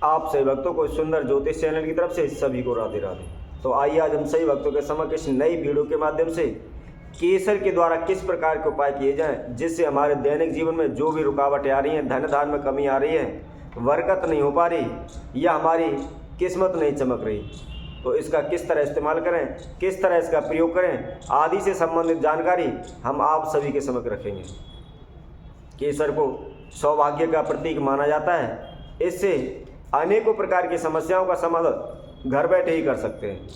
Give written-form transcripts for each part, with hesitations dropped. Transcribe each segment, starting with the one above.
आप सभी भक्तों को सुंदर ज्योतिष चैनल की तरफ से सभी को राधे राधे। तो आइए आज हम सभी भक्तों के समक्ष इस नई वीडियो के माध्यम से केसर के द्वारा किस प्रकार के उपाय किए जाएं जिससे हमारे दैनिक जीवन में जो भी रुकावटें आ रही हैं, धन धान में कमी आ रही है, बरकत नहीं हो पा रही या हमारी किस्मत नहीं चमक रही, तो इसका किस तरह इस्तेमाल करें, किस तरह इसका प्रयोग करें आदि से संबंधित जानकारी हम आप सभी के समक्ष रखेंगे। केसर को सौभाग्य का प्रतीक माना जाता है। इससे अनेकों प्रकार की समस्याओं का समाधान घर बैठे ही कर सकते हैं।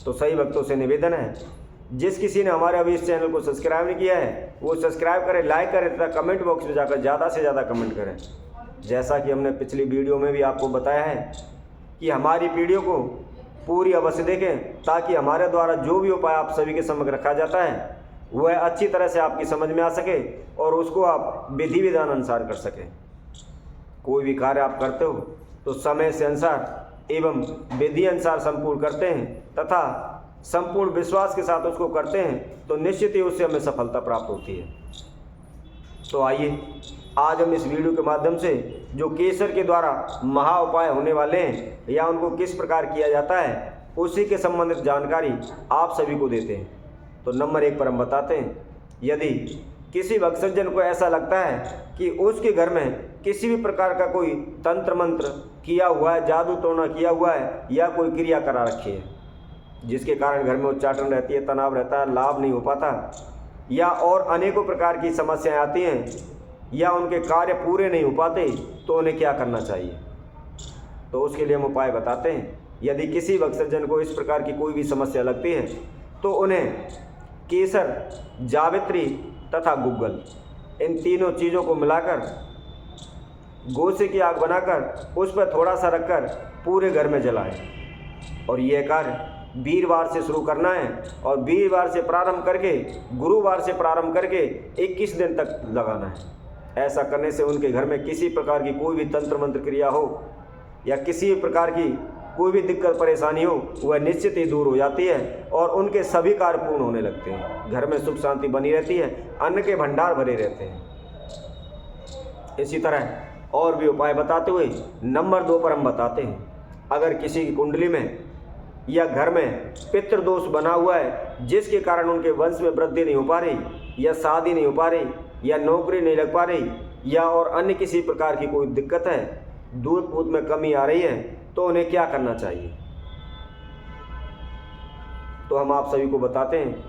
तो सही भक्तों से निवेदन है, जिस किसी ने हमारे अभी इस चैनल को सब्सक्राइब नहीं किया है वो सब्सक्राइब करें, लाइक करें तथा कमेंट बॉक्स में जाकर ज़्यादा से ज़्यादा कमेंट करें। जैसा कि हमने पिछली वीडियो में भी आपको बताया है कि हमारी वीडियो को पूरी अवश्य देखें ताकि हमारे द्वारा जो भी उपाय आप सभी के समक्ष रखा जाता है वह अच्छी तरह से आपकी समझ में आ सके और उसको आप विधि विधान अनुसार कर सकें। कोई भी कार्य आप करते हो तो समय से अनुसार एवं विधि अनुसार संपूर्ण करते हैं तथा संपूर्ण विश्वास के साथ उसको करते हैं तो निश्चित ही उससे हमें सफलता प्राप्त होती है। तो आइए आज हम इस वीडियो के माध्यम से जो केसर के द्वारा महा उपाय होने वाले हैं या उनको किस प्रकार किया जाता है उसी के संबंधित जानकारी आप सभी को देते हैं। तो नंबर 1 पर हम बताते हैं, यदि किसी भक्तजन को ऐसा लगता है कि उसके घर में किसी भी प्रकार का कोई तंत्र मंत्र किया हुआ है, जादू टोना किया हुआ है या कोई क्रिया करा रखी है जिसके कारण घर में उच्चाटन रहती है, तनाव रहता है, लाभ नहीं हो पाता या और अनेकों प्रकार की समस्याएं आती हैं या उनके कार्य पूरे नहीं हो पाते, तो उन्हें क्या करना चाहिए। तो उसके लिए हम उपाय बताते हैं। यदि किसी भक्तजन को इस प्रकार की कोई भी समस्या लगती है तो उन्हें केसर, जावित्री तथा गुग्गल इन तीनों चीज़ों को मिलाकर गोसे की आग बनाकर उस पर थोड़ा सा रखकर पूरे घर में जलाएं और यह कार्य वीरवार से शुरू करना है और वीरवार से प्रारंभ करके गुरुवार से प्रारंभ करके 21 दिन तक लगाना है। ऐसा करने से उनके घर में किसी प्रकार की कोई भी तंत्र मंत्र क्रिया हो या किसी भी प्रकार की कोई भी दिक्कत परेशानी हो वह निश्चित ही दूर हो जाती है और उनके सभी कार्य पूर्ण होने लगते हैं। घर में सुख शांति बनी रहती है, अन्न के भंडार भरे रहते हैं। इसी तरह और भी उपाय बताते हुए नंबर 2 पर हम बताते हैं, अगर किसी की कुंडली में या घर में पितृदोष बना हुआ है जिसके कारण उनके वंश में वृद्धि नहीं हो पा रही या शादी नहीं हो पा रही या नौकरी नहीं लग पा रही या और अन्य किसी प्रकार की कोई दिक्कत है, दूध पूत में कमी आ रही है, तो उन्हें क्या करना चाहिए। तो हम आप सभी को बताते हैं,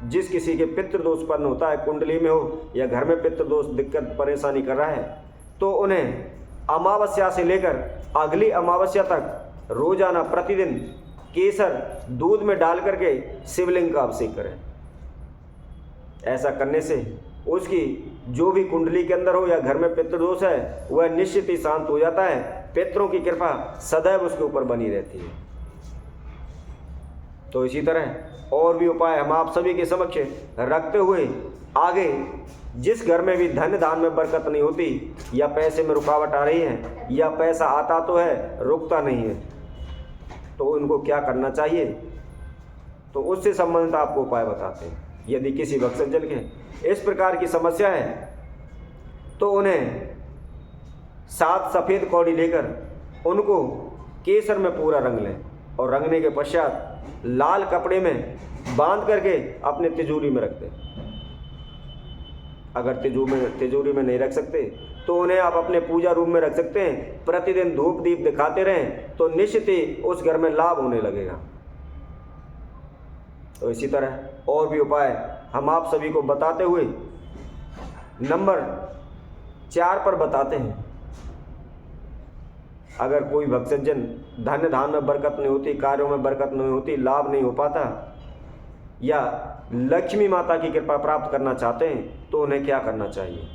जिस किसी के पितृदोष उत्पन्न होता है, कुंडली में हो या घर में पितृदोष दिक्कत परेशानी कर रहा है, तो उन्हें अमावस्या से लेकर अगली अमावस्या तक रोजाना प्रतिदिन केसर दूध में डाल करके शिवलिंग का अभिषेक करें। ऐसा करने से उसकी जो भी कुंडली के अंदर हो या घर में पितृदोष है वह निश्चित ही शांत हो जाता है। पितरों की कृपा सदैव उसके ऊपर बनी रहती है। तो इसी तरह और भी उपाय हम आप सभी के समक्ष रखते हुए आगे जिस घर में भी धन धान में बरकत नहीं होती या पैसे में रुकावट आ रही है या पैसा आता तो है रुकता नहीं है, तो उनको क्या करना चाहिए, तो उससे संबंधित आपको उपाय बताते हैं। यदि किसी भक्तजन के इस प्रकार की समस्या है तो उन्हें 7 सफ़ेद कौड़ी लेकर उनको केसर में पूरा रंग लें और रंगने के पश्चात लाल कपड़े में बांध करके अपने तिजोरी में रख दें। अगर तिजोरी में नहीं रख सकते तो उन्हें आप अपने पूजा रूम में रख सकते हैं। प्रतिदिन धूप दीप दिखाते रहें तो निश्चित ही उस घर में लाभ होने लगेगा। तो इसी तरह और भी उपाय हम आप सभी को बताते हुए नंबर 4 पर बताते हैं, अगर कोई भक्तजन धन धान में बरकत नहीं होती, कार्यों में बरकत नहीं होती, लाभ नहीं हो पाता या लक्ष्मी माता की कृपा प्राप्त करना चाहते हैं, तो उन्हें क्या करना चाहिए।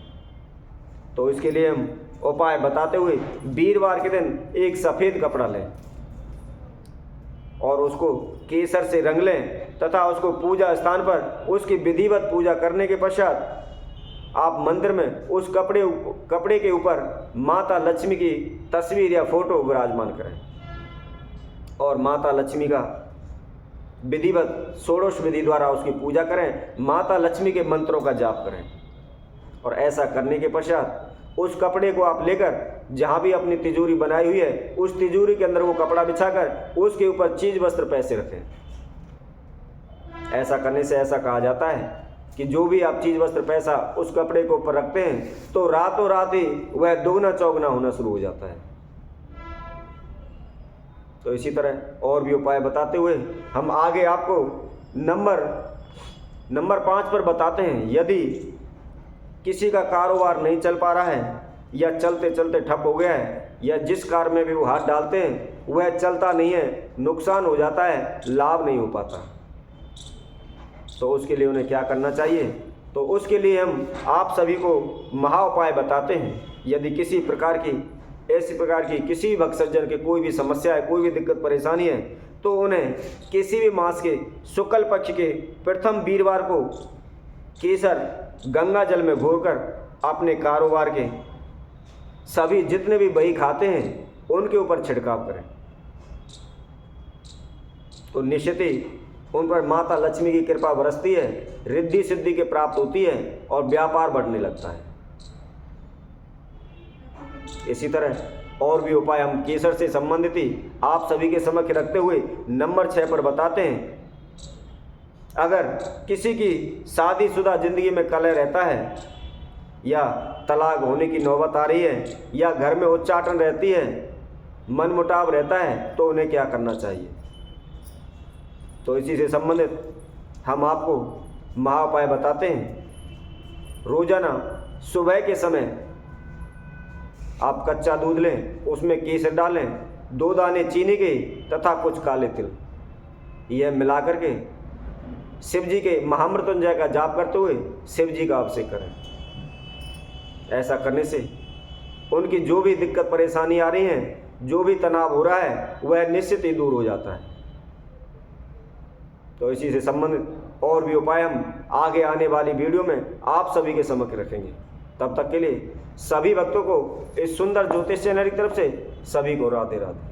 तो इसके लिए हम उपाय बताते हुए वीरवार के दिन एक सफ़ेद कपड़ा लें और उसको केसर से रंग लें तथा उसको पूजा स्थान पर उसकी विधिवत पूजा करने के पश्चात आप मंदिर में उस कपड़े के ऊपर माता लक्ष्मी की तस्वीर या फोटो विराजमान करें और माता लक्ष्मी का विधिवत षोडश विधि द्वारा उसकी पूजा करें, माता लक्ष्मी के मंत्रों का जाप करें और ऐसा करने के पश्चात उस कपड़े को आप लेकर जहाँ भी अपनी तिजोरी बनाई हुई है उस तिजोरी के अंदर वो कपड़ा बिछाकर उसके ऊपर चीज वस्त्र पैसे रखें। ऐसा करने से ऐसा कहा जाता है कि जो भी आप चीज वस्त्र पैसा उस कपड़े के ऊपर रखते हैं तो रातों रात ही वह दोगुना चौगुना होना शुरू हो जाता है। तो इसी तरह और भी उपाय बताते हुए हम आगे आपको नंबर 5 पर बताते हैं। यदि किसी का कारोबार नहीं चल पा रहा है या चलते चलते ठप हो गया है या जिस कार्य में भी वो हाथ डालते हैं वह चलता नहीं है, नुकसान हो जाता है, लाभ नहीं हो पाता, तो उसके लिए उन्हें क्या करना चाहिए? तो उसके लिए हम आप सभी को महा उपाय बताते हैं। यदि किसी प्रकार की किसी भी भक्त सज्जन के कोई भी समस्या है, कोई भी दिक्कत परेशानी है, तो उन्हें किसी भी मास के शुक्ल पक्ष के प्रथम वीरवार को केसर गंगा जल में घोरकर अपने कारोबार के सभी जितने भी बही खाते हैं उनके ऊपर छिड़काव करें, तो निश्चित ही उन पर माता लक्ष्मी की कृपा बरसती है, रिद्धि सिद्धि के प्राप्त होती है और व्यापार बढ़ने लगता है। इसी तरह और भी उपाय हम केसर से संबंधित ही आप सभी के समक्ष रखते हुए नंबर 6 पर बताते हैं। अगर किसी की शादीशुदा जिंदगी में कलह रहता है या तलाक होने की नौबत आ रही है या घर में उच्चाटन रहती है, मनमुटाव रहता है, तो उन्हें क्या करना चाहिए? तो इसी से संबंधित हम आपको महाउपाय बताते हैं। रोजाना सुबह के समय आप कच्चा दूध लें, उसमें केसर डालें, 2 दाने चीनी के तथा कुछ काले तिल, यह मिलाकर के शिव जी के महामृत्युंजय का जाप करते हुए शिव जी का अभिषेक करें। ऐसा करने से उनकी जो भी दिक्कत परेशानी आ रही है, जो भी तनाव हो रहा है, वह निश्चित ही दूर हो जाता है। तो इसी से संबंधित और भी उपाय हम आगे आने वाली वीडियो में आप सभी के समक्ष रखेंगे। तब तक के लिए सभी भक्तों को इस सुंदर ज्योतिष चैनल की तरफ से सभी को राधे राधे।